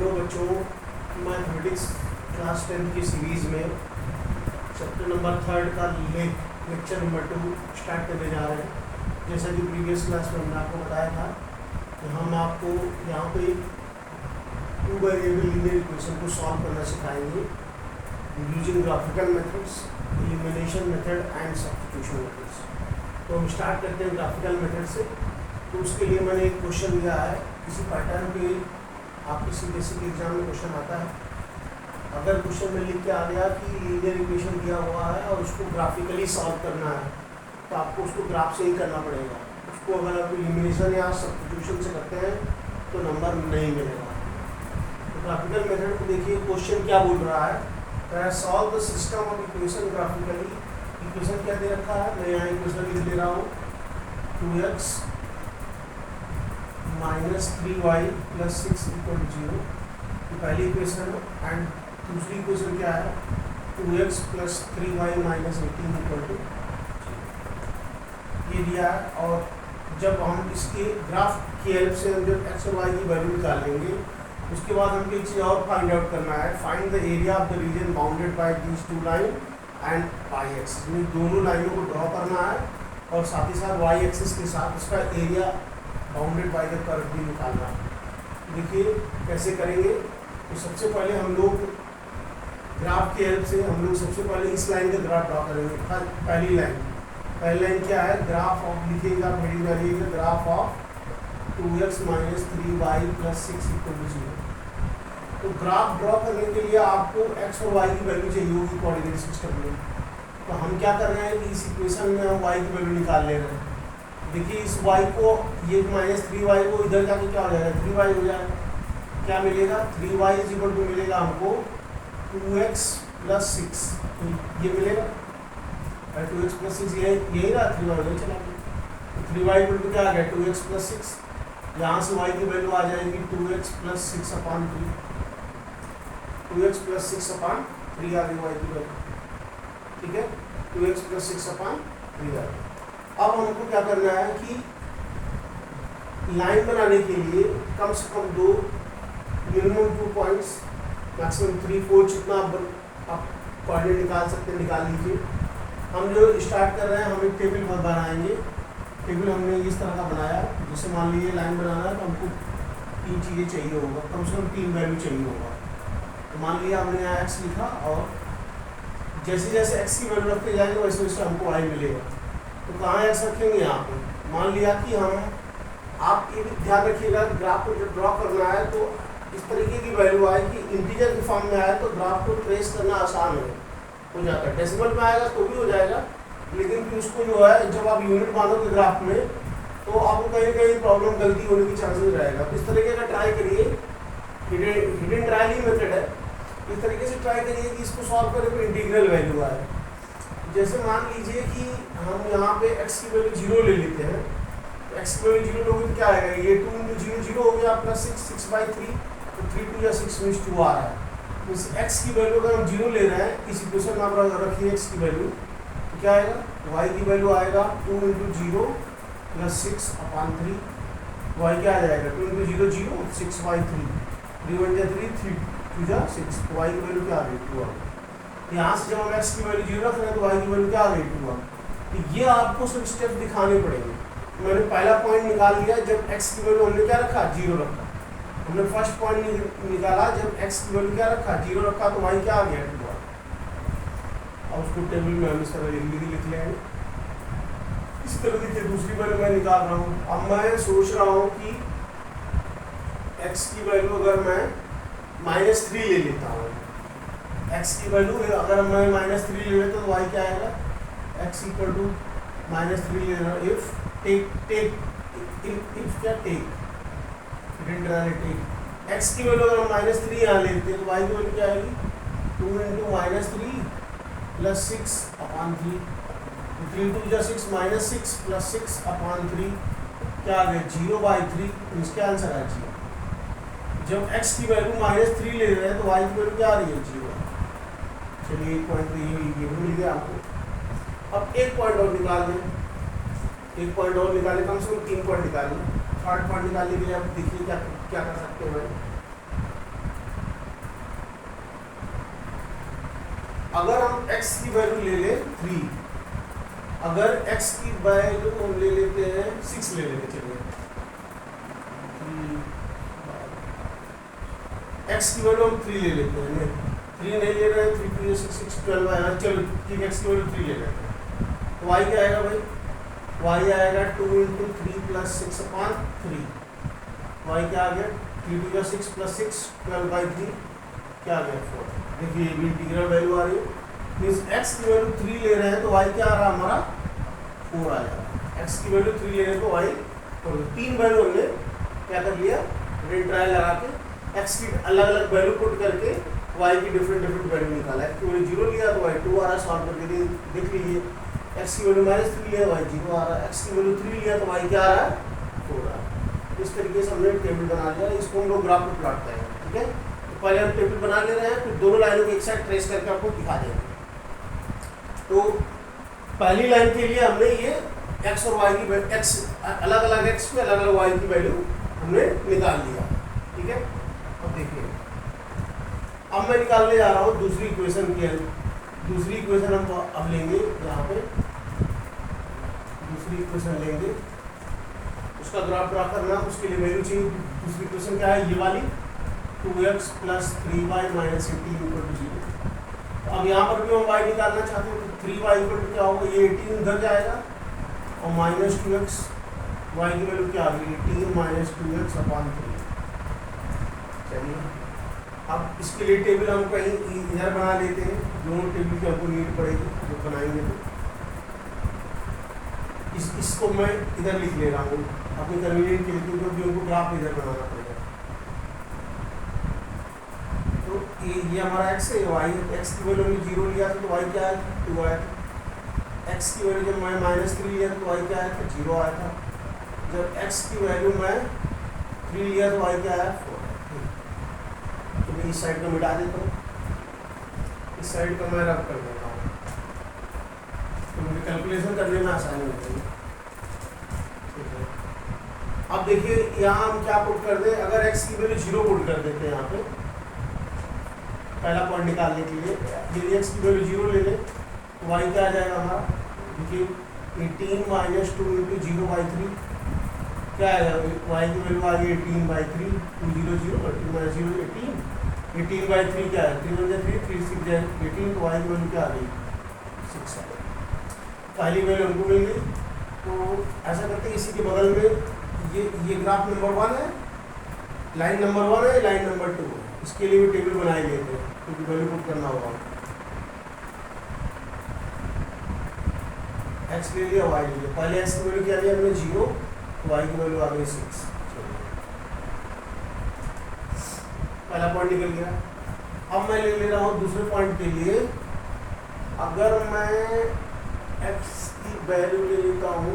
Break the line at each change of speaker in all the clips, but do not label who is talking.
Hello बच्चों, mathematics class 10 की series में चैप्टर नंबर 3 का लेक्चर नंबर 2 स्टार्ट करने जा रहे हैं। जैसा कि प्रीवियस क्लास में हमने आपको बताया था कि हम आपको यहाँ पे 2 वेरिएबल लीनियर इक्वेशन को सॉल्व करना सिखाएंगे using graphical methods, elimination method and substitution methods. तो हम स्टार्ट करते हैं ग्राफिकल मेथड से। तो उसके लिए मैंने एक क्वेश्चन लिया है, किसी पैटर्न पे आप किसी बेसिक एग्जाम में क्वेश्चन आता है। अगर क्वेश्चन में लिख के आ गया कि लीनियर इक्वेशन दिया हुआ है और उसको ग्राफिकली सॉल्व करना है, तो आपको उसको ग्राफ से ही करना पड़ेगा। उसको अगर आप एलिमिनेशन या सब्स्टिट्यूशन से करते हैं तो नंबर नहीं मिलेगा। तो ग्राफिकल मेथड को देखिए, क्वेश्चन क्या बोल रहा है, solve the system of equation graphically. Equation क्या दे रखा है, मैं यहाँ इक्वेशन लिख ले रहा हूँ, 2x minus 3y plus 6 equal 0, पहली इक्वेशन है। एंड दूसरी इक्वेशन क्या है, 2x plus 3y minus 18 equal to, ये दिया है। और जब हम इसके ग्राफ की हेल्प से हम जब x और y की वैल्यू निकालेंगे, उसके बाद हमको एक चीज़ और फाइंड आउट करना है, find the area of the region bounded bye these two line and y axis. में दोनों लाइनों को ड्रॉ करना है और साथ ही साथ y एक्सिस के साथ उसका area bounded by the curve भी निकालना है। देखिए कैसे करेंगे। तो सबसे पहले हम लोग ग्राफ की हेल्प से हम लोग सबसे पहले इस लाइन का ग्राफ ड्रॉ करेंगे। पहली लाइन क्या है, ग्राफ ऑफ लिखिएगा, हेडिंग डालिएगा graph of 2x minus 3y plus 6 equal to 0। तो ग्राफ ड्रॉ करने के लिए आपको x और y की वैल्यू चाहिए होगी कोऑर्डिनेट सिस्टम में। तो हम क्या कर रहे हैं कि इस इक्वेशन में हम y की वैल्यू निकाल ले रहे हैं। देखिए इस y को, ये माइनस 3y को इधर जाके क्या हो जाएगा, 3y हो जाएगा। क्या मिलेगा, 3y इज इक्वल टू मिलेगा हमको 2x प्लस 6, ये मिलेगा। 2x प्लस 6 यही रहा, 3y उधर चला गया। तो 3y इक्वल टू क्या आ गया, 2x प्लस 6। यहाँ से y की वैल्यू आ जाएगी 2x plus 6 upon 3, 2x plus 6 upon 3 आ गई y की वैल्यू। ठीक है, 2x प्लस 6 अपॉन 3 आ गई। अब हमको क्या करना है कि लाइन बनाने के लिए कम से कम मिनिमम 2 पॉइंट्स, मैक्सिमम 3, 4 जितना आप कोऑर्डिनेट निकाल सकते हैं निकाल लीजिए। हम जो स्टार्ट कर रहे हैं, हम एक टेबल बनाएंगे। टेबल हमने इस तरह का बनाया, जैसे मान लीजिए लाइन बनाना है तो हमको 3 चीज़ें चाहिए होगा, कम से कम 3 वैल्यू चाहिए होगा। तो मान लिया हमने यहाँ x लिखा और जैसे जैसे x की वैल्यू रखते जाएंगे वैसे वैसे हमको y मिलेगा। तो कहाँ x रखेंगे, यहाँ पे। मान लिया कि आप ये भी ध्यान रखिएगा, ग्राफ को जब ड्रॉ करना है तो इस तरीके की वैल्यू आए कि इंटीजर की फॉर्म में आए तो ग्राफ को ट्रेस करना आसान हो जाता है। डेसिमल में आएगा तो भी हो जाएगा, लेकिन फिर उसको जो है जब आप यूनिट मानोगे ग्राफ में तो आपको कहीं कहीं प्रॉब्लम गलती होने की चांसेस रहेगा। तो इस तरीके का ट्राई करिए, हिडन ट्रायल ही मेथड है। इस तरीके से ट्राई करिए कि इसको सॉल्व करें तो इंटीग्रल वैल्यू आए। जैसे मान लीजिए कि हम यहाँ पे x की वैल्यू 0 ले लेते हैं, तो x की वैल्यू 0 लोगे तो क्या आएगा, ये 2 इंटू 0 0 हो गया प्लस 6 बाई 3, तो 3 2 या 6 मीन्स 2 आ रहा है। तो इस x की वैल्यू अगर हम 0 ले रहे हैं, इस इक्वेशन में आप रखिए x की वैल्यू, तो क्या आएगा, y की वैल्यू आएगा 2 इंटू 0 प्लस 6 अपॉन 3, y क्या आ जाएगा 2 इंटू 0 0 6 बाई 3, 3 1 जा 3 3 2 जा 6, तो y की वैल्यू क्या आ गई 2 आ गई। यहाँ से जब हम x की वैल्यू 0 रख रहे हैं तो y की वैल्यू क्या आ गई 2 आ गई। तो ये आपको सब स्टेप दिखाने पड़ेंगे। मैंने पहला पॉइंट निकाल लिया, जब x की वैल्यू हमने क्या रखा, 0 रखा। हमने फर्स्ट पॉइंट निकाला, जब x की वैल्यू क्या रखा, 0 रखा, तो y क्या आ गया 2 आ गया। अब उसको टेबल में हम इस तरह लिख लेंगे। इस तरह देखिए दूसरी वैल्यू मैं निकाल रहा हूँ। अब मैं सोच रहा हूँ कि x की वैल्यू अगर मैं -3 ले लेता हूँ, x की वैल्यू अगर मैं -3 ले लेता तो y क्या आएगा, x इक्वल टू -3 ले रहा हूँ। इफ क्या टेक x की वैल्यू अगर हम -3 यहाँ लेते हैं तो y की वैल्यू क्या आएगी 2 इंटू -3 प्लस 6 अपॉन 3, 3 2 जा 6 -6 प्लस 6 अपॉन 3 क्या आ गया 0 बाई 3। इसका आंसर है 0। जब x की वैल्यू -3 ले रहे हैं तो y की वैल्यू क्या आ रही है 0। चलिए एक पॉइंट तो ये भी मिल गया आपको। अब एक पॉइंट और निकाल दें, एक पॉइंट और निकालें, कम से कम 3 पॉइंट निकालें। थर्ड पॉइंट निकालने के लिए आप देखिए क्या क्या कर सकते हैं। अगर हम x की वैल्यू ले लें 3, अगर x की वैल्यू हम ले लेते हैं 6 ले लेते, चलिए x की वैल्यू हम 3 ले लेते हैं, 3 नहीं ले रहे हैं, 3 2 6 6 12 आएगा, चलो ठीक है x की वैल्यू 3 ले लेते हैं, तो y क्या आएगा भाई, y आएगा 2 × 3 + 6/3, y क्या आ गया 3 2 6 + 6 12/3 क्या आ गया 4। देखिए ये भी इंटीग्रल वैल्यू आ रही है, मीन्स x की वैल्यू 3 ले रहे हैं तो y क्या आ रहा है हमारा 4 आ जाएगा, x की वैल्यू 3 ले रहे हैं तो y 4, 3 वैल्यू हमने क्या कर लिया, ट्रायल लगा के x की अलग अलग वैल्यू पुट करके y की डिफरेंट वैल्यू निकाला, x की वैल्यू 0 लिया तो y 2 आ रहा है, सॉल्व करके देख लीजिए, x की वैल्यू -3 लिया y 0 आ रहा है, x की वैल्यू 3 लिया तो y क्या आ रहा है 4 आ रहा है। इस तरीके से हमने टेबल बना लिया, इसको हम लोग ग्राफ में प्लॉट करेंगे, ठीक है। पहले हम टेबल बना ले रहे हैं, फिर दोनों लाइनों को एक साथ ट्रेस करके आपको दिखा देंगे। तो पहली लाइन के लिए हमने ये x और y की x अलग अलग x पे अलग अलग y की वैल्यू हमने निकाल लिया, ठीक है। अब देखिए अब मैं निकालने जा रहा हूँ दूसरी इक्वेशन की, दूसरी इक्वेशन हम अब लेंगे, यहाँ पे दूसरी इक्वेशन लेंगे, उसका ग्राफ ड्रा करना, उसके लिए वैल्यू चाहिए। दूसरी इक्वेशन क्या है, ये वाली 2x + 3y - 18 = 0। अब यहाँ पर भी हम y निकालना चाहते हैं तो 3y = क्या होगा, ये 18 उधर जाएगा और -2x, y की वैल्यू क्या आ गई 18 - 2x/3। चलिए अब इसके लिए टेबल हम कहीं इधर बना लेते हैं, दोनों टेबल की हमको नीड पड़ेगी जो बनाएंगे तो इसको मैं इधर लिख ले रहा हूँ अपनी कन्वीनियंट के लिए, क्योंकि उनको ग्राफ इधर बनाना पड़ेगा। तो ये हमारा x है, y है, x की वैल्यू हमने 0 लिया था तो y क्या है 2 आया था, x की वैल्यू जब मैं -3 लिया तो y क्या आया था 0 आया था, जब x की वैल्यू मैं 3 लिया तो y क्या आया 4। तो मैं इस साइड को मिटा देता हूँ, इस साइड को मैं रब कर देता हूँ, तो मुझे कैलकुलेशन करने में आसानी होती है। ठीक है, अब देखिए यहाँ हम क्या पुट कर दें, अगर x की वैल्यू 0 पुट कर देते हैं यहाँ पे पहला पॉइंट निकालने के लिए, यदि x की वैल्यू 0 ले लें तो y क्या आ जाएगा हमारा, देखिए 18 - 2 × 0/3 क्या आएगा, y की वैल्यू आ गई 18/3, 2 0 0 18 - 0 18, 18/3 क्या है 3 1 3 3 6 18, तो y की वैल्यू क्या आ गई 6 आ गई, पहली वैल्यू हमको मिल गई। तो ऐसा करते हैं इसी के बगल में ये ग्राफ नंबर 1 है, लाइन नंबर 1 है, लाइन नंबर 2 है, इसके लिए भी टेबल बनाए गए थे क्योंकि वैल्यू पुट करना होगा। x ले लिया, y ले लिया, पहले x की वैल्यू क्या लिया हमने 0, y की वैल्यू आ गई 6, पहला पॉइंट निकल गया। अब मैं ले रहा हूँ दूसरे पॉइंट के लिए, अगर मैं x की वैल्यू ले लेता हूँ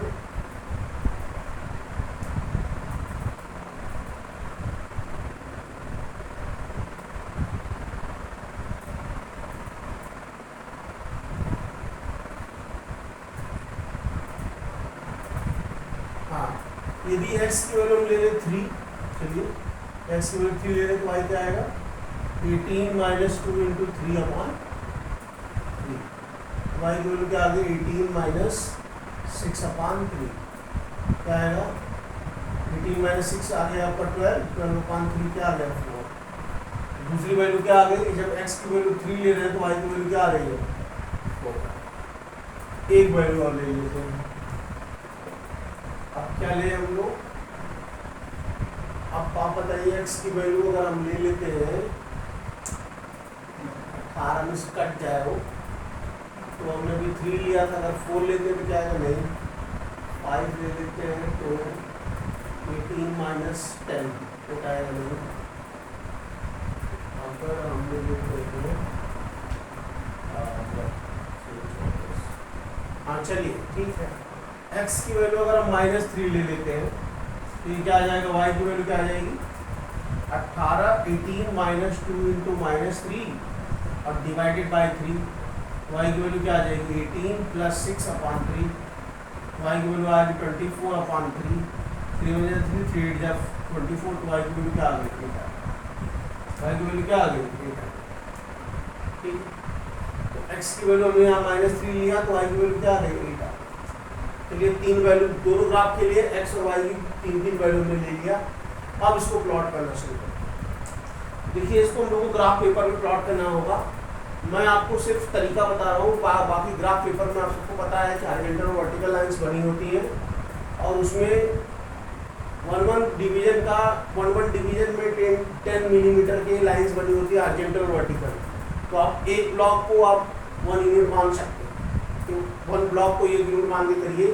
यदि x की वैल्यू हम ले लें 3, चलिए x की वैल्यू 3 ले लें तो y क्या आएगा 18 - 2 × 3/3, y की वैल्यू क्या आ गई 18 - 6/3, क्या आएगा 18 - 6 आ गया आपका 12, 12/3 क्या आ गया 4। दूसरी वैल्यू क्या आ गई, जब x की वैल्यू 3 ले रहे हैं तो y की वैल्यू क्या आ रही है 4। एक वैल्यू और ले लेते हैं, अब क्या ले हम लोग, अब आप बताइए x की वैल्यू अगर हम ले लेते हैं 18 में से कट जाए वो, तो हमने अभी 3 लिया था, अगर 4 लेते हैं तो क्या आएगा नहीं 5 ले लेते हैं तो 18 - 10 तो क्या आएगा नहीं। अगर हम ले लेते हैं हाँ चलिए ठीक है, x की वैल्यू अगर हम -3 ले लेते हैं तो ये क्या आ जाएगा, y की वैल्यू क्या आ जाएगी 18 18 - 2 × -3 और डिवाइडेड बाय 3, y की वैल्यू क्या आ जाएगी 18 + 6/3, y की वैल्यू आ गई 24/3, 3 1 3 3 8 24, तो y की वैल्यू क्या आ गई 8, y की वैल्यू क्या आ गई 8। ठीक, तो x की वैल्यू हमने यहाँ -3 लिया तो y की वैल्यू क्या है 8 आ। चलिए 3 वैल्यू दोनों ग्राफ के लिए x और y की 3 वैल्यू हमने ले लिया। अब इसको प्लॉट करना शुरू करें। देखिए इसको हम लोग को ग्राफ पेपर में प्लॉट करना होगा। मैं आपको सिर्फ तरीका बता रहा हूँ, बाकी ग्राफ पेपर में आप सबको पता है कि हॉरिजॉन्टल और वर्टिकल लाइंस बनी होती हैं और उसमें 1 डिवीजन में 10 मिलीमीटर की लाइंस बनी होती है हॉरिजॉन्टल और वर्टिकल। तो आप एक ब्लॉक को आप 1 यूनिट मान सकते हैं, तो 1 ब्लॉक को 1 यूनिट मान के करिए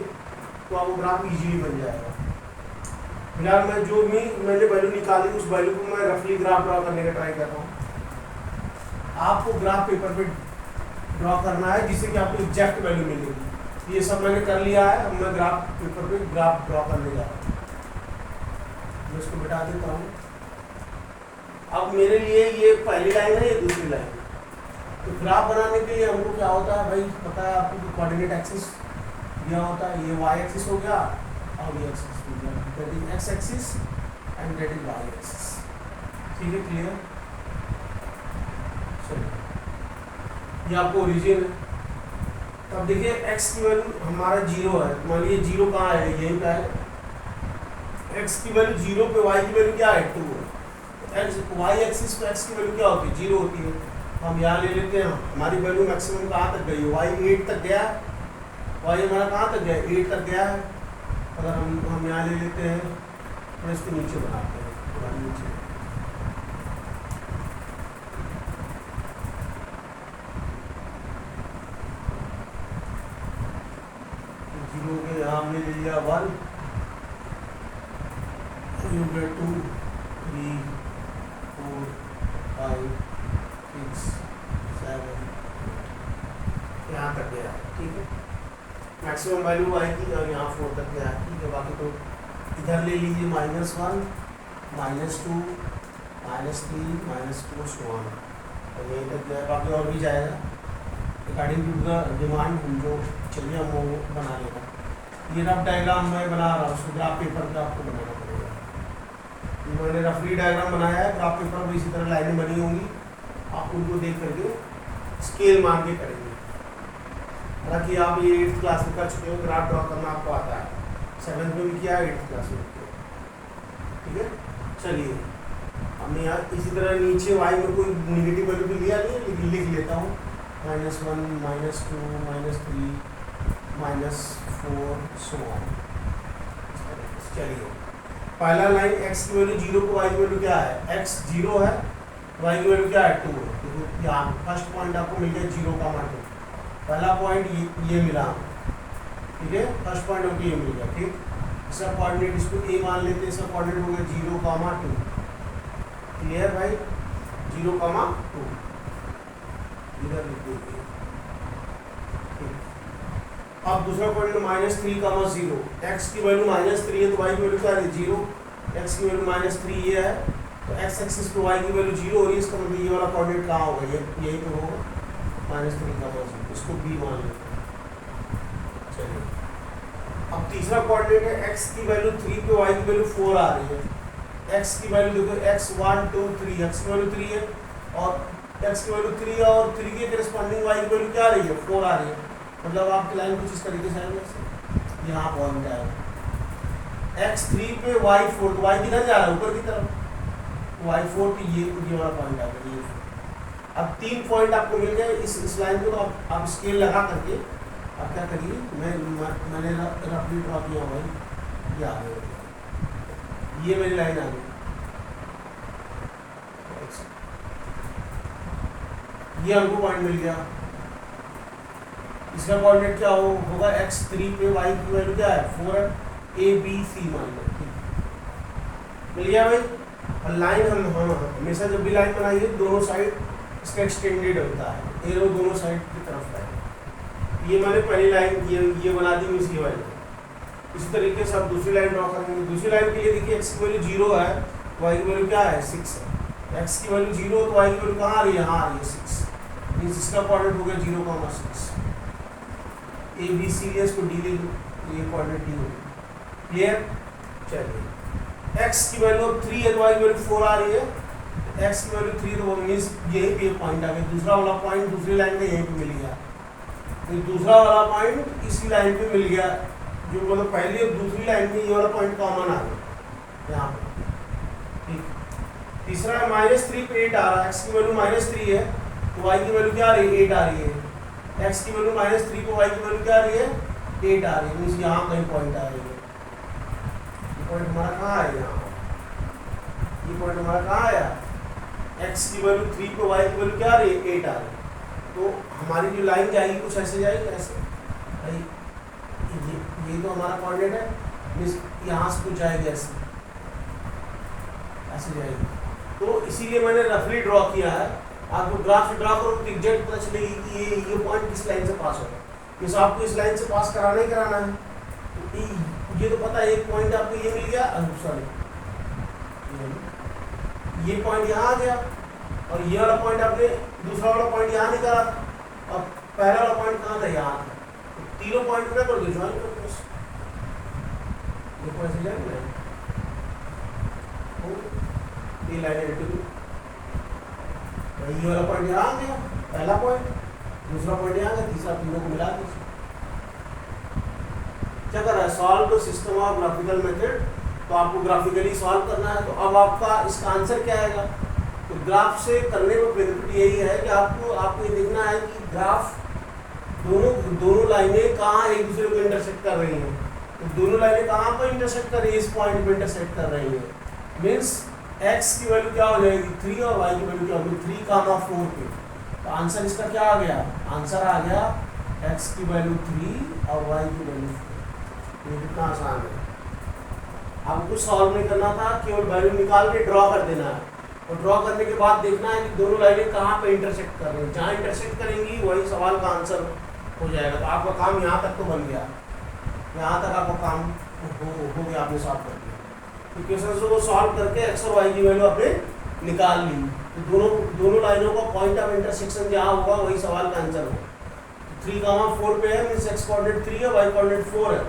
तो आपको ग्राफ इजीली बन जाएगा। फिलहाल मैं जो भी मैंने वैल्यू निकाली उस वैल्यू को मैं रफली ग्राफ ड्रॉ करने का ट्राई कर रहा हूँ। आपको ग्राफ पेपर पे ड्रॉ करना है जिससे कि आपको एग्जैक्ट वैल्यू मिलेगी। ये सब मैंने कर लिया है, अब मैं ग्राफ पेपर पे ग्राफ ड्रॉ करने जा रहा हूँ। मैं इसको बिठा देता हूँ। अब मेरे लिए ये पहली लाइन है, ये दूसरी लाइन है। तो ग्राफ बनाने के लिए हमको क्या होता है भाई, पता है आपको कि कोऑर्डिनेट एक्सिस दिया होता है। ये y एक्सिस हो गया और ये एक्सिस हो गया, that is x axis and that is y axis. ठीक है, क्लियर? ये आपको ओरिजिन है। अब देखिए x की वैल्यू हमारा 0 है, मान लीजिए 0 कहाँ है, यहीं पे है। x की वैल्यू 0 पे y की वैल्यू क्या है 2 है। y एक्सिस पे x की वैल्यू क्या होती है 0 होती है। हम यहाँ ले लेते हैं, हमारी वैल्यू मैक्सिमम कहाँ तक गई है, y 8 तक गया है। y हमारा कहाँ तक गया है 8 तक गया है। अगर हम यहाँ ले लेते हैं और इसको नीचे बनाते हैं, थोड़ा नीचे हमने ले लिया 1, 2, 3, 4, 5, 6, 7 यहाँ तक गया। ठीक है, मैक्सिमम वैल्यू आएगी और यहाँ 4 तक गया। ठीक है, बाकी तो इधर ले लीजिए -1, -2, -3, -4 सो ऑन और यहीं तक गया। बाकी और भी जाएगा अकॉर्डिंग टू द डिमांड। हम जो चलिए हम वो बना लेगा। ये रफ डायग्राम मैं बना रहा हूँ, उसको ग्राफ पेपर पे आपको बनाना पड़ेगा। मैंने रफली डायग्राम बनाया है, ग्राफ पेपर में इसी तरह लाइनें बनी होंगी। आप उनको देख करके स्केल मान के करेंगे। हालांकि आप ये 8th क्लास में कर चुके हो, ग्राफ ड्रॉ करना आपको आता है। 7th में भी किया, 8th क्लास में भी किया। ठीक है, चलिए हमने यहाँ इसी तरह नीचे y में कोई निगेटिव वैल्यू भी लिया नहीं है, लेकिन लिख लेता हूँ -1, -2, -3, -4 सो ऑन। चलिए पहला लाइन x की वैल्यू 0 को y की वैल्यू क्या है, x 0 है, y की वैल्यू क्या है 2 है। देखो यहाँ फर्स्ट पॉइंट आपको मिल गया 0, 2। पहला पॉइंट ये मिला, ठीक है, फर्स्ट पॉइंट हमको ये मिल गया। ठीक, इसका कोऑर्डिनेट इसको a मान लेते हैं, इसका कोऑर्डिनेट हो गया 0, 2। क्लियर भाई, 0, 2 इधर लिख दीजिए। अब दूसरा पॉइंट -3, 0। x की वैल्यू -3 है तो y की वैल्यू क्या है 0। x की वैल्यू -3 ये है तो x एक्सिस पे y की वैल्यू 0 हो रही है। इसका मतलब ये वाला कोऑर्डिनेट कहाँ होगा, ये यही तो होगा -3, 0। इसको b मान लेते हैं। चलिए अब तीसरा कोऑर्डिनेट है x की वैल्यू 3 पे y की वैल्यू 4 आ रही है। x की वैल्यू देखो x 1, 2, 3, x की वैल्यू 3 है और x की वैल्यू 3 है और 3 के करस्पॉन्डिंग y की वैल्यू क्या आ रही है 4 आ रही है। मतलब आपकी लाइन कुछ इस तरीके से आएगी, यहाँ पॉइंट आएगा x 3 पे y 4, तो y किधर जा रहा है ऊपर की तरफ, y 4 पे ये वाला पॉइंट आएगा। ये अब 3 पॉइंट आपको मिल गए इस लाइन को। तो आप स्केल लगा करके आप क्या करिए, मैंने रफली ड्रॉ किया भाई, ये आ गया, ये मेरी लाइन आ गई। ये हमको पॉइंट मिल गया। इसका कोऑर्डिनेट क्या होगा x 3 पे y की वैल्यू क्या है 4 है, a b c मान लो। ठीक मिल गया भाई। और लाइन हम हमेशा जब भी लाइन बनाइए दोनों साइड इसका एक्सटेंडेड होता है, एरो दोनों साइड की तरफ है। ये मैंने पहली लाइन ये बना दी इसी वाली। इसी तरीके से आप दूसरी लाइन ड्रॉ करेंगे। दूसरी लाइन के लिए देखिए x की वैल्यू 0 है, y की वैल्यू क्या है 6 है। x की वैल्यू 0 तो y की वैल्यू कहाँ आ रही है, यहाँ आ रही है 6। इसका कोऑर्डिनेट हो गया 0, 6। ए बी सी को डी ले लो, ये कोऑर्डिनेट डी हो गया। क्लियर। चलिए x की वैल्यू 3 है तो y की वैल्यू 4 आ रही है। x की वैल्यू 3 तो वो मीन्स यही पे पॉइंट आ गया, दूसरा वाला पॉइंट दूसरी लाइन में यहीं पे मिल गया, तो दूसरा वाला पॉइंट इसी लाइन पे मिल गया, जो मतलब पहली और दूसरी लाइन में ये वाला पॉइंट कॉमन आ गया यहाँ पे। ठीक, तीसरा है -3 पे 8 आ रहा है, x की वैल्यू -3 है तो y की वैल्यू क्या आ रही है 8 आ रही है, x की वैल्यू -3 पे y की वैल्यू क्या आ रही है 8 आ रही है, मीन्स यहाँ कहीं पॉइंट आ रही है, ये पॉइंट हमारा कहाँ है यहाँ, ये पॉइंट हमारा कहाँ आया, x की वैल्यू 3 पे y की वैल्यू क्या आ रही है 8 आ रही है, तो हमारी जो लाइन जाएगी कुछ ऐसे जाएगी, ऐसे भाई ये तो हमारा कोऑर्डिनेट है, मीन्स यहाँ से कुछ जाएगी ऐसे ऐसे जाएगी, तो इसीलिए मैंने रफली ड्रॉ किया है, आपको ग्राफ ड्रॉ करो तो एग्जैक्ट पता चलेगी कि ये पॉइंट किस लाइन से पास होगा, मीन्स आपको इस लाइन से पास कराना ही कराना है, तो ये तो पता है एक पॉइंट आपको ये मिल गया, सॉरी ये पॉइंट यहाँ आ गया, और ये वाला पॉइंट आपने दूसरा वाला पॉइंट यहाँ निकाला, और पहला वाला पॉइंट कहाँ था यहाँ था, तो तीनों पॉइंट में कर दो ज्वाइन कर दो, देखो ऐसे जाएंगे ये लाइन एडिटिव, ये वाला पॉइंट यहाँ आ गया, पहला पॉइंट, दूसरा पॉइंट यहाँ आ गया, तीसरा, तीनों को मिला दो। क्या कर रहा है, solve the system of graphical method, तो आपको ग्राफिकली सॉल्व करना है, तो अब आपका इसका आंसर क्या आएगा, तो ग्राफ से करने में बेनिफिट यही है कि आपको ये देखना है कि ग्राफ दोनों लाइनें कहाँ एक दूसरे को इंटरसेक्ट कर रही हैं, तो दोनों लाइनें कहाँ पर इंटरसेक्ट कर रही है, इस पॉइंट पे इंटरसेक्ट कर रही है, मीन्स x की वैल्यू क्या हो जाएगी 3 और y की वैल्यू क्या होगी 3,4 पे, तो आंसर इसका क्या आ गया, आंसर आ गया x की वैल्यू 3 और y की वैल्यू 4। ये कितना आसान है, आपको कुछ सॉल्व नहीं करना था, केवल वैल्यू निकाल के ड्रॉ कर देना है, और ड्रॉ करने के बाद देखना है कि दोनों लाइनें कहाँ पे इंटरसेक्ट कर रही हैं, जहाँ इंटरसेक्ट करेंगी वही सवाल का आंसर हो जाएगा, तो आपका काम यहाँ तक तो बन गया, यहाँ तक आपका काम हो गया, आपने सॉल्व कर दिया, तो क्वेश्चन को सॉल्व करके x और y की वैल्यू आपने निकाल ली, तो दोनों लाइनों का पॉइंट ऑफ इंटरसेक्शन जहाँ होगा वही सवाल का आंसर होगा, 3,4 पे है, मीन्स x कोऑर्डिनेट 3 है, y कोऑर्डिनेट 4 है,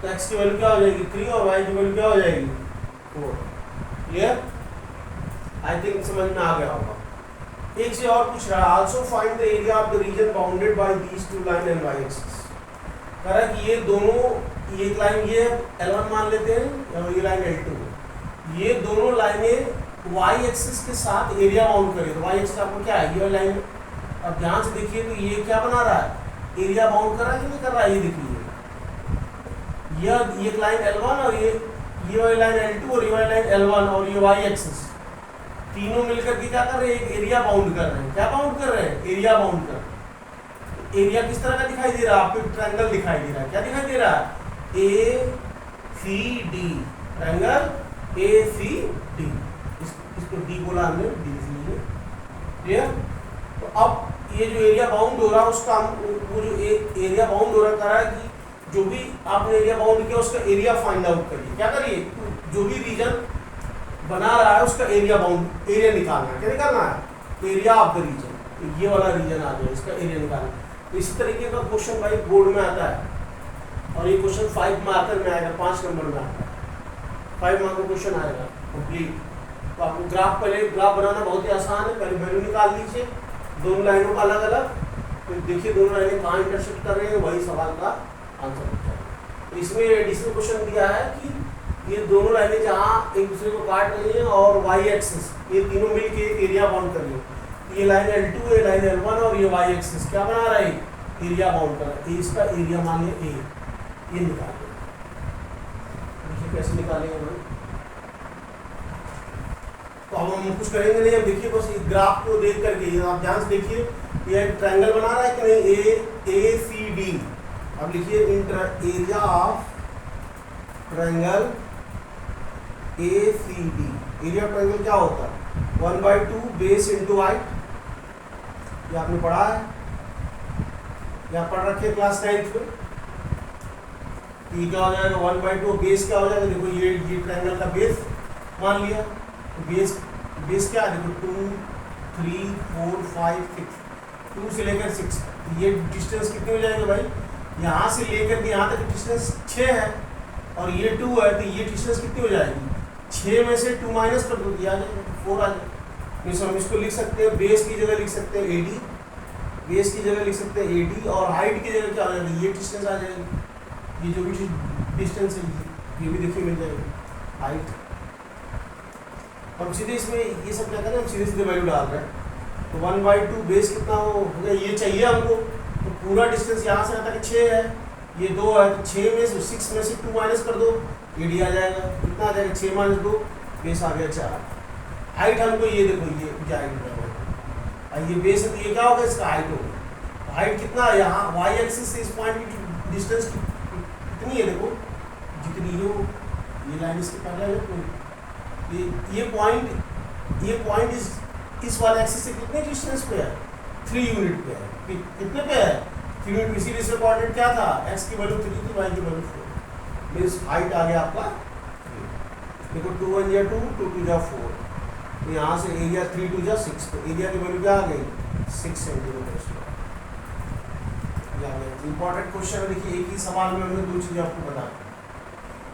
तो x की वैल्यू क्या हो जाएगी 3 और y की वैल्यू क्या हो जाएगी 4। क्लियर, आई थिंक समझ में आ गया होगा। एक से और पूछ रहा है, also find the area of the region bounded by these two line and y axis, कह रहा है कि ये दोनों, ये एक लाइन ये L1 मान लेते हैं और ये लाइन L2, ये दोनों लाइनें y एक्सिस के साथ एरिया बाउंड करें, तो y एक्सिस आपको क्या है ये लाइन, अब ध्यान से देखिए तो ये क्या बना रहा है, एरिया बाउंड कर रहा है कि नहीं कर रहा है, ये देखिए ये लाइन L1 और ये वाली लाइन L2 और ये वाली लाइन L1 और ये y एक्सिस तीनों मिलकर के क्या कर रहे हैं, एक एरिया बाउंड कर रहे हैं, क्या बाउंड कर रहे हैं, एरिया बाउंड कर रहे हैं। एरिया किस तरह का दिखाई दे रहा है, आपको ट्रायंगल दिखाई दे रहा है, क्या दिखाई दे रहा है ACD, ट्रायंगल ACD, इसको D बोला हमने, D इसलिए, क्लियर। तो अब ये जो एरिया बाउंड हो रहा है उसका वो जो एरिया बाउंड हो रहा है कि जो भी आपने एरिया बाउंड किया उसका एरिया फाइंड आउट करिए, क्या करिए, जो भी रीजन बना रहा है उसका एरिया बाउंड, एरिया निकालना है, क्या निकालना है, एरिया ऑफ द रीजन, तो ये वाला रीजन आ गया, इसका एरिया निकालना। तो इसी तरीके का क्वेश्चन भाई बोर्ड में आता है, और ये क्वेश्चन 5 मार्कर में आएगा, 5 नंबर में आता है, 5 मार्क का क्वेश्चन आएगा कंप्लीट। तो आपको ग्राफ, पहले ग्राफ बनाना बहुत ही आसान है, पहले वैल्यू निकाल लीजिए दोनों लाइनों का अलग अलग, फिर देखिए दोनों लाइनें कहाँ इंटरसेक्ट कर रही हैं, वही सवाल का आंसर होता है। तो इसमें एडिशनल क्वेश्चन दिया है कि ये दोनों लाइनें जहाँ एक दूसरे को काट रही हैं और y एक्सिस ये तीनों मिलके एक एरिया बाउंड कर रही है, ये लाइन L2 है, लाइन L1 और ये y एक्सिस क्या बना रहा है, एरिया बाउंड कर रहा है, इसका एरिया मान लिया A, ये निकाल देखिए कैसे निकालेंगे भाई। तो अब हम कुछ करेंगे नहीं, अब देखिए बस इस ग्राफ को देख करके आप ध्यान से देखिए, ये ट्रायंगल बना रहा है कि नहीं, ACD, अब लिखिए area of triangle ACD, area of triangle क्या होता है 1/2 बेस इंटू हाइट, ये आपने पढ़ा है, या पढ़ रखे क्लास 9th में, ये क्या हो जाएगा 1/2, बेस क्या हो जाएगा, देखो ये ट्रायंगल का बेस मान लिया, तो बेस क्या है, देखो 2 3 4 5 6, 2 से लेकर 6, ये डिस्टेंस कितनी हो जाएगी भाई, यहाँ से लेकर के यहाँ तक डिस्टेंस 6 है और ये 2 है, तो ये डिस्टेंस कितनी हो जाएगी, 6 में से 2 माइनस कर दो, दिया आ जाएगा 4 आ जाएगा, मीन्स हम इसको लिख सकते हैं बेस की जगह लिख सकते हैं AD, बेस की जगह लिख सकते हैं AD, और हाइट की जगह क्या आ जाएगी, ये डिस्टेंस आ जाएगी, ये जो भी डिस्टेंस है ये भी देखिए मिल जाएगी हाइट। हम सीधे इसमें ये सब क्या करें, हम सीधे सीधे वैल्यू डाल रहे हैं। तो 1/2 बेस कितना हो गया, ये चाहिए हमको, तो पूरा डिस्टेंस यहाँ से यहाँ तक 6 है, ये 2 है, तो 6 में से 6 में से 2 माइनस कर दो, AD आ जाएगा, कितना आ जाएगा 6 - 2, बेस आ गया 4। हाइट हमको ये देखो ये जाएगी, ये बेस है तो ये क्या होगा, इसका हाइट होगा। हाइट कितना है यहाँ y एक्सिस से इस पॉइंट की डिस्टेंस कितनी है, देखो जितनी हो, ये लाइन इसके पैरेलल है, ये पॉइंट इस वाले एक्सिस से कितने डिस्टेंस पे है, 3 यूनिट पे है। कितने पे है, 3 यूनिट। इसीलिए इसका कोऑर्डिनेट क्या था, x की वैल्यू 3 थी, y की वैल्यू 4, मींस हाइट आ गया आपका 3। देखो 2 1 या 2, 2 2 जा 4, तो यहाँ से एरिया 3 2 जा 6, तो एरिया की वैल्यू क्या आ गई 6 सेंटीमीटर स्क्वायर। इंपॉर्टेंट क्वेश्चन है, देखिए एक ही सवाल में हमने 2 चीज़ें आपको बता।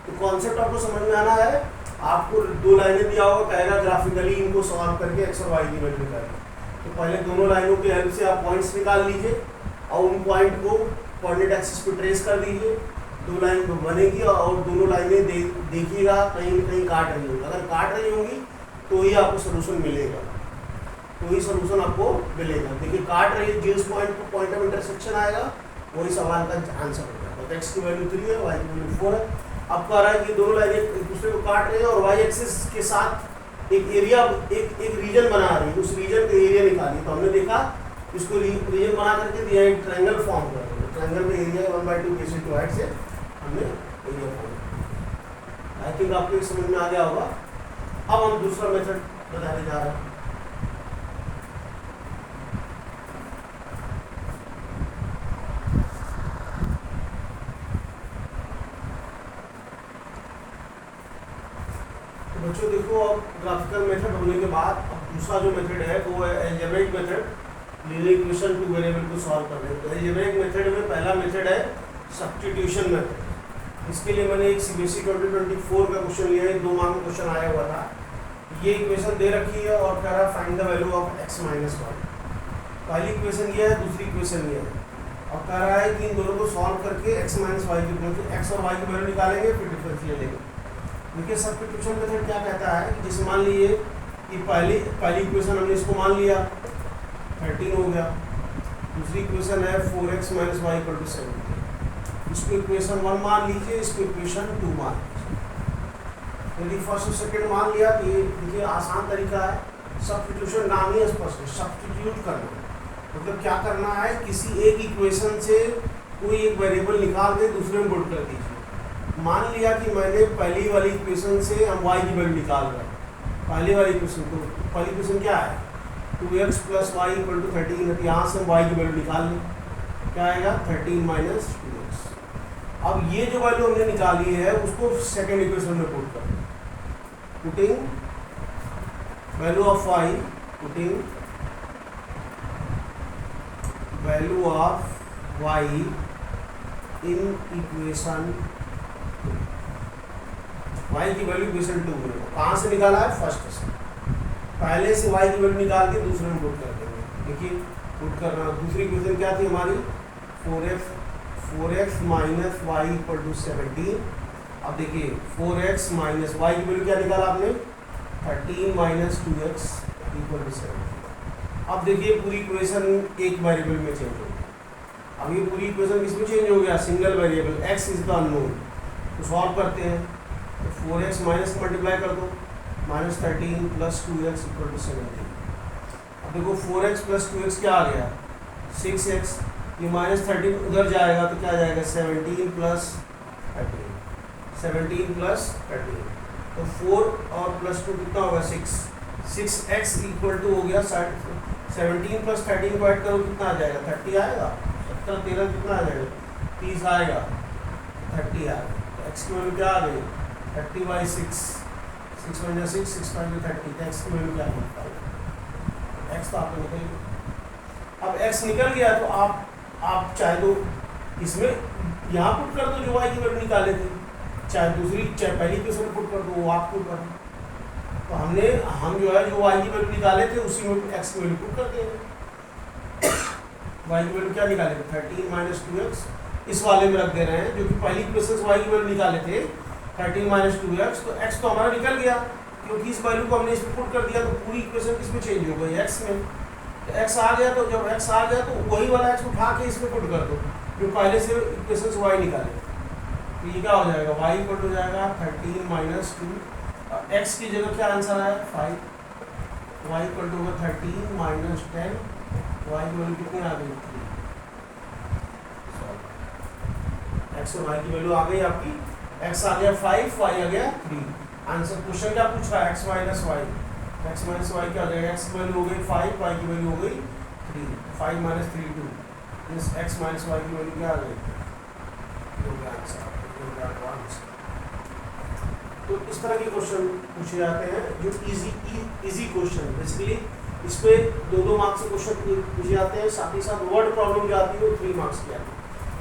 तो कॉन्सेप्ट आपको समझ में आना है। आपको 2 लाइनें दिया होगा, कहेगा ग्राफिकली इनको सॉल्व करके x और y की वैल्यू निकालिए। तो पहले दोनों लाइनों की हेल्प से आप पॉइंट्स निकाल लीजिए और उन पॉइंट को कोऑर्डिनेट एक्सिस पे ट्रेस कर दीजिए। 2 लाइन बनेगी और दोनों लाइनें देखिएगा कहीं न कहीं काट रही होंगी। अगर काट रही होंगी तो ही आपको सोल्यूशन मिलेगा, तो ही सोल्यूशन आपको मिलेगा। देखिए काट रही है, जिस पॉइंट को पॉइंट ऑफ इंटरसेक्शन आएगा वही सवाल का आंसर होगा। तो x की वैल्यू 3 है, y की वैल्यू 4 है। अब कह रहा है कि दोनों लाइनें एक दूसरे को काट रही है और y एक्सिस के साथ एक एरिया एक रीजन बना रही है, उस रीजन का एरिया निकालिए। तो हमने देखा इसको रीजन बना करके दिया, एक ट्रायंगल फॉर्म कर दिया। ट्रायंगल में एरिया 1/2 बेस इंटू हाइट से हमने एरिया फॉर्म किया। आई थिंक आपको ये समझ में आ गया होगा। अब हम दूसरा मेथड बताने जा रहे हैं। तो बच्चों देखो, अब ग्राफिकल मेथड होने के बाद अब दूसरा जो मेथड है वो है algebraic method, linear equation two variable को सॉल्व करने। तो अलजेब्रिक मेथड में पहला मेथड है सब्स्टिट्यूशन मेथड। इसके लिए मैंने एक CBSE 2024 का क्वेश्चन लिया है, 2 मार्क का क्वेश्चन आया हुआ था। ये इक्वेशन दे रखी है और कह रहा है find the value of x - 1। पहली इक्वेशन ये है, दूसरी इक्वेशन ये है, और कह रहा है कि इन दोनों को सॉल्व करके x - y की वैल्यू, x और y की वैल्यू निकालेंगे, फिर डिफरेंस ले लेंगे। देखिए सब्स्टिट्यूशन मेथड क्या कहता है कि जैसे मान लीजिए कि पहली इक्वेशन हमने इसको मान लिया 13 हो गया, दूसरी इक्वेशन है 4x - y = 17। इसको इक्वेशन 1 मान लीजिए, इसको इक्वेशन 2 मान लीजिए। यदि फर्स्ट और सेकेंड मान लिया तो ये देखिए आसान तरीका है, सब्स्टिट्यूशन नाम ही स्पष्ट है, सब्स्टिट्यूट करना। मतलब क्या करना है, किसी एक इक्वेशन से कोई एक वेरिएबल निकाल के दूसरे में पुट कर दीजिए। मान लिया कि मैंने पहली वाली इक्वेशन से हम y की वैल्यू निकाल रहे हैं। पहली वाली इक्वेशन, तो पहली इक्वेशन क्या है 2x + y = 13 है, तो यहाँ से हम y की वैल्यू निकाल लें, क्या आएगा 13 - 2x। अब ये जो वैल्यू हमने निकाली है उसको सेकेंड इक्वेशन में पुट कर, putting value of y, putting value of y in equation, y की वैल्यू इक्वेशन 2 में कहाँ से निकाला है, फर्स्ट से। पहले से y की वैल्यू निकाल के दूसरे में पुट कर देंगे। देखिए पुट करना, दूसरी इक्वेशन क्या थी हमारी 4x - y = 17। अब देखिए 4x - y की वैल्यू क्या निकाला आपने 13 - 2x = 17। अब देखिए पूरी इक्वेशन एक वेरिएबल में चेंज हो गई। अब ये पूरी इक्वेशन किस में चेंज हो गया, single variable x is the unknown. तो सॉल्व करते हैं, तो 4x माइनस मल्टीप्लाई कर दो, -13 + 2x = 17। अब देखो 4x + 2x क्या आ गया 6x, ये -13 उधर जाएगा तो क्या जाएगा 17 + 13, 17 + 13, तो 4 और +2 कितना होगा 6, 6x = हो गया 17 + 13 को ऐड करो कितना आ जाएगा 30 आएगा, 17 13 कितना आ जाएगा 30 आएगा, 30 आएगा। तो x की वैल्यू क्या आ गई 30/6, 6 × 6, 6 × 30, तो x की वैल्यू क्या निकलता है, x तो आपको निकल गया। अब x निकल गया तो आप चाहे तो इसमें यहाँ पुट कर दो जो y की वैल्यू निकाले थे, चाहे दूसरी चाहे पहली इक्वेशन पुट कर दो, वो आप पुट कर दो। तो हम जो है जो y की वैल्यू निकाले थे उसी में x की वैल्यू पुट कर देंगे। y की वैल्यू क्या निकाले थे 13 माइनस 2x, इस वाले में रख दे रहे हैं जो कि पहली इक्वेशन से y की वैल्यू निकाले थे 13 माइनस 2x, तो x तो हमारा निकल गया क्योंकि इस वैल्यू को हमने इसमें पुट कर दिया, तो पूरी इक्वेशन किस में चेंज हो गई x में। तो x आ गया, तो जब x आ गया तो वही वाला x उठा के इसमें पुट कर दो जो पहले से इक्वेशन से y निकाले। तो ये क्या हो जाएगा y इक्वल हो जाएगा 13 माइनस 2, x की जगह क्या आंसर आया 5, y इक्वल टू होगा 13 माइनस 10, y की वैल्यू कितनी आ गई 3, x और y की वैल्यू आ गई आपकी, x आ गया 5, y आ गया 3। आंसर क्वेश्चन क्या पूछ रहा है x minus y, x minus y क्या हो जाएगा, x की वैल्यू हो गई 5, y की वैल्यू हो गई 3, 5 minus 3 2, means x minus y की वैल्यू क्या आ गई, ये हो गया आंसर। तो इस तरह के क्वेश्चन पूछे जाते हैं जो इजी क्वेश्चन, बेसिकली इस पे 2-2 मार्क्स के क्वेश्चन पूछे जाते हैं, साथ ही साथ वर्ड प्रॉब्लम जो आती है वो 3 मार्क्स की आती है।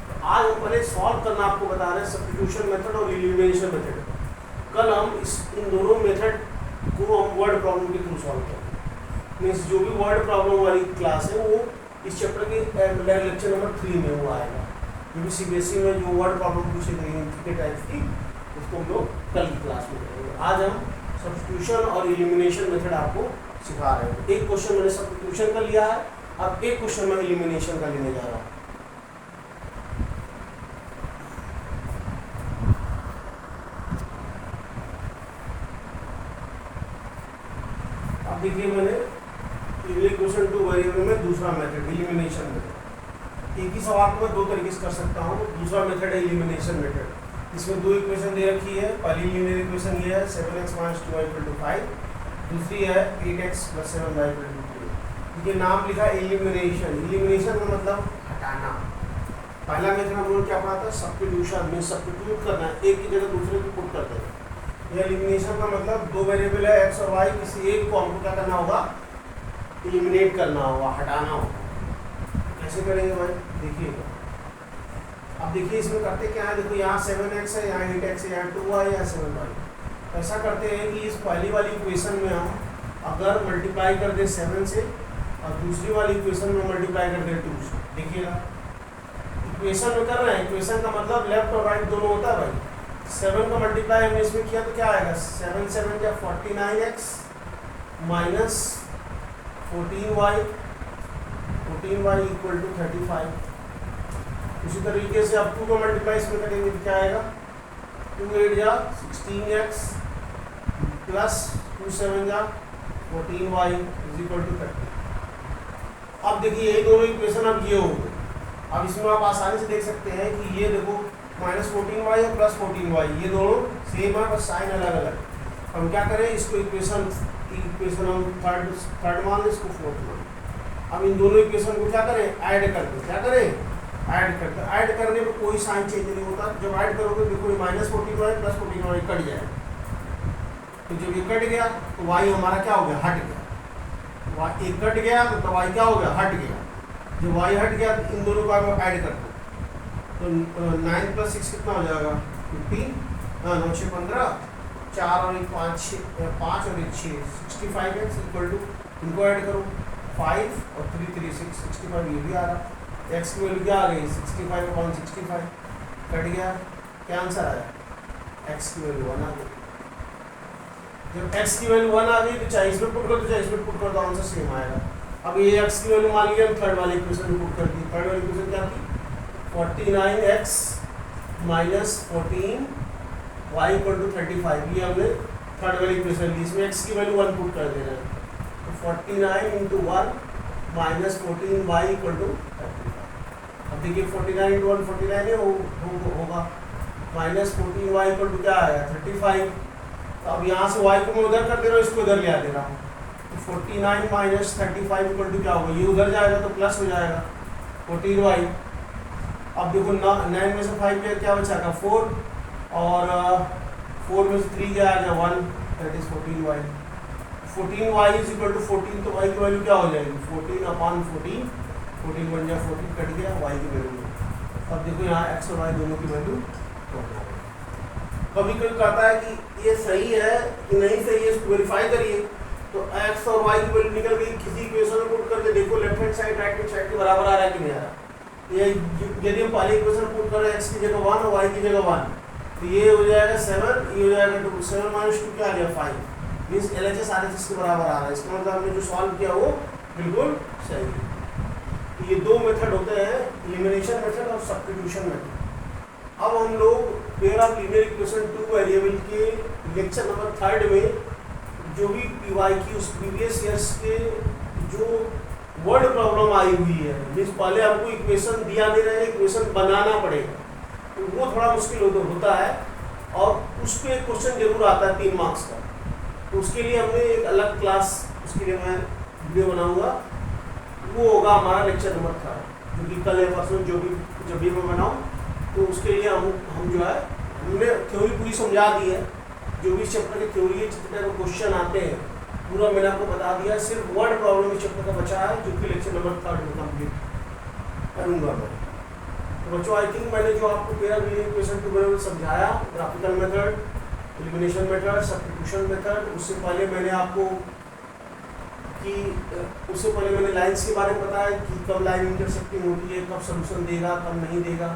तो आज हम पहले सॉल्व करना आपको बता रहे हैं सब्स्टिट्यूशन मेथड और एलिमिनेशन मेथड। कल हम इन दोनों मेथड को हम वर्ड प्रॉब्लम के थ्रू सॉल्व करेंगे, मीन्स जो भी वर्ड प्रॉब्लम वाली क्लास है वो इस चैप्टर के लेक्चर नंबर 3 में वो आएगा। जो भी सीबीएसई में जो वर्ड प्रॉब्लम पूछे गए हैं टाइप की, उसको हम लोग कल की क्लास में करेंगे। आज हम सब्स्टिट्यूशन और एलिमिनेशन मेथड आपको सिखा रहे हैं। एक क्वेश्चन मैंने सब्स्टिट्यूशन का लिया है, अब एक क्वेश्चन मैं एलिमिनेशन का लेने जा रहा हूँ। अब देखिए मैंने इक्वेशन टू वेरिएबल में दूसरा मेथड एलिमिनेशन मेथड, एक ही सवाल को मैं 2 तरीके से कर सकता हूँ। दूसरा मेथड है एलिमिनेशन मेथड, इसमें 2 इक्वेशन दे रखी है। पहली लीनियर इक्वेशन ये है 7x - 2y = 5, दूसरी है 8x + 7y = 2। ये नाम लिखा एलिमिनेशन, एलिमिनेशन का मतलब हटाना। पहला मेथड हम लोग क्या पढ़ा था सब्स्टिट्यूशन, में सब्स्टिट्यूट करना, एक की जगह दूसरे को पुट करते हैं। ये एलिमिनेशन का मतलब 2 वेरिएबल है x और y, किसी एक को हमको क्या करना होगा एलिमिनेट करना होगा, हटाना होगा। कैसे करेंगे भाई देखिएगा। अब देखिए इसमें करते क्या है, देखो यहाँ 7x है, यहाँ 8x है, यहाँ 2y, यहाँ 7y। ऐसा करते हैं कि इस पहली वाली इक्वेशन में हम अगर मल्टीप्लाई कर दें 7 से और दूसरी वाली इक्वेशन में मल्टीप्लाई कर दें 2 से, देखिएगा इक्वेशन में कर रहे हैं, इक्वेशन का मतलब लेफ्ट और राइट दोनों होता है भाई। 7 का मल्टीप्लाई हमने इसमें किया तो क्या आएगा 7 7 या 49x माइनस 14y = 35। उसी तरीके से अब 2 का मल्टीप्लाई इसमें करेंगे तो क्या आएगा 2 8 जा 16x प्लस 2 7 जा 14y = 30। अब देखिए यही दोनों इक्वेशन अब ये हो गए। अब इसमें आप आसानी से देख सकते हैं कि ये देखो -14y और +14y ये दोनों सेम है, बस साइन अलग अलग। हम क्या करें इसको इक्वेशन हम थर्ड मान लें, इसको फोर्थ मान। अब इन दोनों इक्वेशन को क्या करें ऐड करते, क्या करें ऐड करते। ऐड करने में कोई साइन चेंज नहीं होता। जब ऐड करोगे देखो -14y + 14y कट जाएगा, तो जब ये कट गया तो y हमारा क्या हो गया हट गया। y एक कट गया तो y क्या हो गया हट गया। जब y हट गया तो इन दोनों को आप ऐड कर दो, तो 9 + 6 कितना हो जाएगा 15, 9 6 15, 4 और 1 5 5 और 1 6 65x = इनको ऐड करो 5 और 3 3 6 65, ये भी आ रहा। x की वैल्यू क्या आ गई 65/65 कट गया, क्या आंसर आया x की वैल्यू 1 आ गई। जब x की वैल्यू 1 आ गई तो चाहे इसमें पुट कर दो चाहे इसमें पुट कर दो, आंसर सेम आएगा। अब ये x की वैल्यू मान लिया, थर्ड वाली इक्वेशन में पुट कर दी। थर्ड वाली इक्वेशन क्या थी 49x - 14y = 35, ये हमने थर्ड वाली इक्वेशन ली। इसमें x की वैल्यू 1 पुट कर दे रहे हैं, तो 49 × 1 - 14y = 35। अब देखिए 49 × 1 49 है होगा, -14y = क्या आया 35। तो अब यहाँ से y को मैं उधर कर दे रहा हूँ, इसको इधर ले आ दे रहा हूँ, तो 49 - 35 = क्या होगा, ये उधर जाएगा तो प्लस हो जाएगा 14y। अब देखो 9 में से 5 गया क्या बचाएगा 4, और 4 में से 3 गया आ गया 1, दैट इज 14y। 14y = 14, तो y की वैल्यू क्या हो जाएगी 14/14, 14 बन जाए 14 कट गया y की वैल्यू। अब देखो यहाँ x और y दोनों की वैल्यू कभी कोई कहता है कि ये सही है कि नहीं सही है, इसको वेरीफाई करिए, तो x और y की वैल्यू निकल गई, किसी इक्वेशन में पुट करके देखो left hand side right hand side के बराबर आ रहा है कि नहीं आ रहा। ये यदि हम पहले इक्वेशन पुट करें x की जगह 1 और y की जगह 1, तो ये हो जाएगा 7, ये हो जाएगा 2, 7 माइनस 2 क्या आ गया 5, मीन्स LHS RHS के बराबर आ रहा है। इसका मतलब हमने जो सॉल्व किया वो बिल्कुल सही है। तो ये दो मेथड होते हैं, एलिमिनेशन मेथड और सब्स्टिट्यूशन मेथड। अब हम लोग pair of linear equation 2 variable के लेक्चर नंबर 3 में जो भी पीवाई की उस प्रीवियस ईयर्स के जो वर्ड प्रॉब्लम आई हुई है, मीन्स पहले आपको इक्वेशन दिया नहीं रहे, इक्वेशन बनाना पड़ेगा, तो वो थोड़ा मुश्किल होता है और उस पर एक क्वेश्चन जरूर आता है 3 मार्क्स का। तो उसके लिए हमने एक अलग क्लास, उसके लिए मैं वीडियो बनाऊंगा, वो होगा हमारा लेक्चर नंबर 3, जो कि कल या परसों जब भी मैं बनाऊँ, तो उसके लिए हम जो है हमने थ्योरी पूरी समझा दी है, जो भी चैप्टर की थ्योरी है, जितने को क्वेश्चन आते हैं पूरा मैंने आपको बता दिया। सिर्फ वर्ड प्रॉब्लम इस चैप्टर का बचा है, जो कि लेक्चर नंबर 3 में कंप्लीट करूँगा मैं। तो बच्चों आई थिंक मैंने जो आपको पेयर ऑफ लीनियर इक्वेशन के बारे में समझाया, graphical method, elimination method, substitution method, उससे पहले मैंने आपको लाइंस के बारे में बताया कि कब लाइन इंटरसेक्टिंग होती है, कब सोल्यूशन देगा, कब नहीं देगा,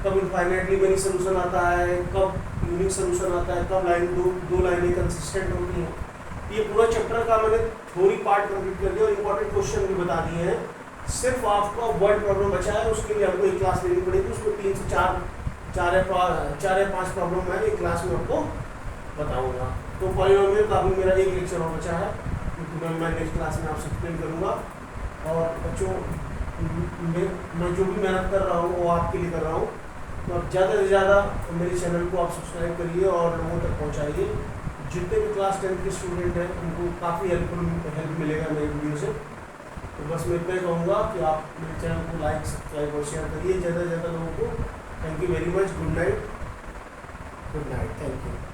कब इनफाइनाइटली मेनी सोल्यूशन आता है, कब यूनिक सोल्यूशन आता है, कब दो लाइनें कंसिस्टेंट होती हैं। ये पूरा चैप्टर का मैंने थ्योरी पार्ट कंप्लीट कर दिया और इंपॉर्टेंट क्वेश्चन भी बता दिए हैं। सिर्फ आपका वर्ड प्रॉब्लम बचा है, उसके लिए हमको एक क्लास लेनी पड़ेगी, उसमें 3 से 4 या 5 प्रॉब्लम मैं एक क्लास में आपको बताऊँगा। तो पॉलिनोमियल का भी मेरा एक लेक्चर और बचा है, क्योंकि मैं नेक्स्ट क्लास में आपसे एक्सप्लेन करूँगा। और बच्चों मैं जो भी मेहनत कर रहा हूँ वो आपके लिए कर रहा हूँ, तो आप ज़्यादा से ज़्यादा मेरे चैनल को आप सब्सक्राइब करिए और लोगों तक पहुँचाइए। जितने भी क्लास 10 के स्टूडेंट हैं उनको काफ़ी हेल्प मिलेगा मेरी वीडियो से। तो बस मैं इतना ही कहूँगा कि आप मेरे चैनल को लाइक, सब्सक्राइब और शेयर करिए ज़्यादा से ज़्यादा लोगों को। Thank you very much. Good night, thank you.